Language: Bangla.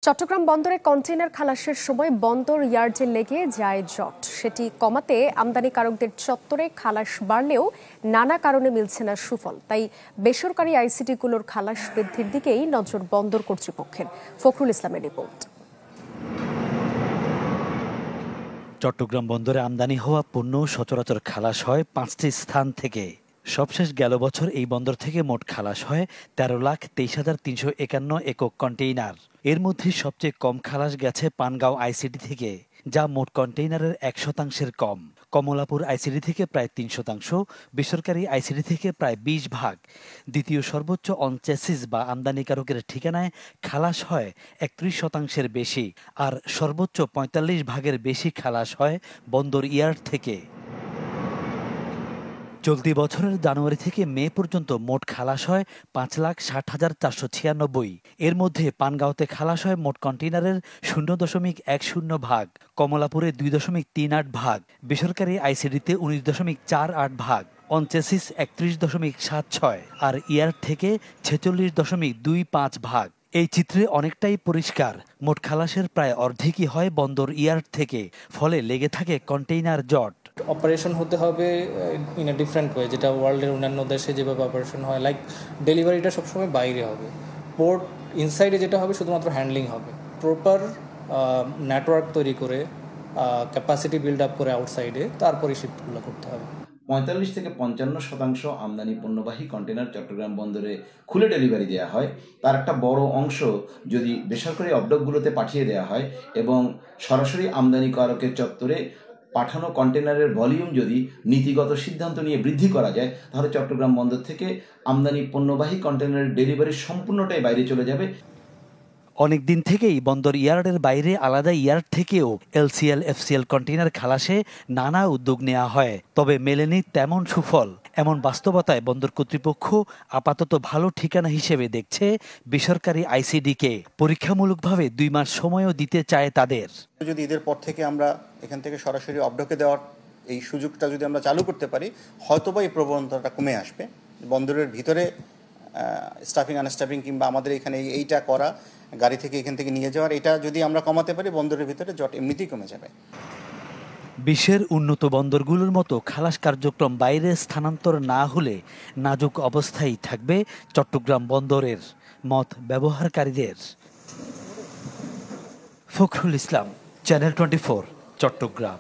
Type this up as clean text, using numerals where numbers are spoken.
চট্টগ্রাম বন্দরে কন্টেইনার খালাসের সময় বন্দর ইয়ার্ডে লেগে যায় জট। সেটি কমাতে আমদানিকারকদের চত্বরে খালাস বাড়লেও নানা কারণে মিলছে না সুফল। তাই বেসরকারি আইসিটিগুলোর খালাস বৃদ্ধির দিকেই নজর বন্দর কর্তৃপক্ষের। ফখরুল ইসলামের রিপোর্ট। চট্টগ্রাম বন্দরে আমদানি হওয়া পণ্য সচরাচর খালাস হয় 5টি স্থান থেকে। সবশেষ গেল বছর এই বন্দর থেকে মোট খালাস হয় 13,23,351 একক কন্টেইনার। এর মধ্যে সবচেয়ে কম খালাস গেছে পানগাঁও আইসিটি থেকে, যা মোট কন্টেইনারের 1% কম। কমলাপুর আইসিটি থেকে প্রায় 3%, বেসরকারি আইসিটি থেকে প্রায় 20 ভাগ। দ্বিতীয় সর্বোচ্চ অনচেসিস বা আমদানিকারকের ঠিকানায় খালাস হয় 31% বেশি, আর সর্বোচ্চ 45 ভাগের বেশি খালাস হয় বন্দর ইয়ার্ড থেকে। চলতি বছরের জানুয়ারি থেকে মে পর্যন্ত মোট খালাস হয় 5,60,496। এর মধ্যে পানগাঁওতে খালাস হয় মোট কন্টেইনারের 0.10 ভাগ, কমলাপুরে 2.38 ভাগ, বেসরকারি আইসিডিতে 19.48 ভাগ, অনচেসিস 31.76 আর ইয়ার্ড থেকে 46.25 ভাগ। এই চিত্রে অনেকটাই পরিষ্কার, মোট খালাসের প্রায় অর্ধেকই হয় বন্দর ইয়ার্ড থেকে, ফলে লেগে থাকে কন্টেইনার জট। অপারেশন হতে হবে ইন এ ডিফারেন্ট ওয়ে, যেটা ওয়ার্ল্ডের অন্যান্য দেশে যেভাবে অপারেশন হয়, লাইক ডেলিভারিটা সবসময় বাইরে হবে, পোর্ট ইনসাইডে যেটা হবে শুধুমাত্র হ্যান্ডলিং হবে। প্রপার নেটওয়ার্ক তৈরি করে ক্যাপাসিটি বিল্ড আপ করে আউটসাইডে তারপরে শিফটগুলো করতে হবে। 45 থেকে 55% আমদানি পণ্যবাহী কন্টেনার চট্টগ্রাম বন্দরে খুলে ডেলিভারি দেওয়া হয়। তার একটা বড় অংশ যদি বেসরকারি অবডকগুলোতে পাঠিয়ে দেওয়া হয় এবং সরাসরি আমদানিকারকের চত্বরে পাঠানো কন্টেনারের ভলিউম যদি নীতিগত সিদ্ধান্ত নিয়ে বৃদ্ধি করা যায়, তাহলে চট্টগ্রাম বন্দর থেকে আমদানি পণ্যবাহী কন্টেনারের ডেলিভারি সম্পূর্ণটাই বাইরে চলে যাবে। অনেক দিন থেকেই বন্দর ইয়ার্ডের বাইরে আলাদা ইয়ার্ড থেকেও এলসিএল এফসিএল কন্টেইনার খালাসে নানা উদ্যোগ নেওয়া হয়, তবে মেলেনি তেমন সুফল। এমন বাস্তবতায় বন্দর কর্তৃপক্ষ আপাতত ভালো ঠিকানা হিসেবে দেখছে বেসরকারি আইসিডিকে। পরীক্ষামূলকভাবে 2 মাস সময়ও দিতে চায় তাদের। যদি ঈদের পর থেকে আমরা এখান থেকে সরাসরি অবডকে দেওয়ার এই সুযোগটা যদি আমরা চালু করতে পারি, হয়তোবা এই প্রবণতাটা কমে আসবে। বন্দরের ভিতরে স্টাফিং আনস্টাফিং কিংবা আমাদের এখানে এইটা করা, গাড়ি থেকে এখান থেকে নিয়ে যাওয়ার, এটা যদি আমরা কমাতে পারি, বন্দরের ভিতরে জট এমনিতেই কমে যাবে। বিশ্বের উন্নত বন্দরগুলোর মতো খালাস কার্যক্রম বাইরে স্থানান্তর না হলে নাজুক অবস্থায় থাকবে চট্টগ্রাম বন্দরের, মত ব্যবহারকারীদের। ফখরুল ইসলাম, চ্যানেল 24, চট্টগ্রাম।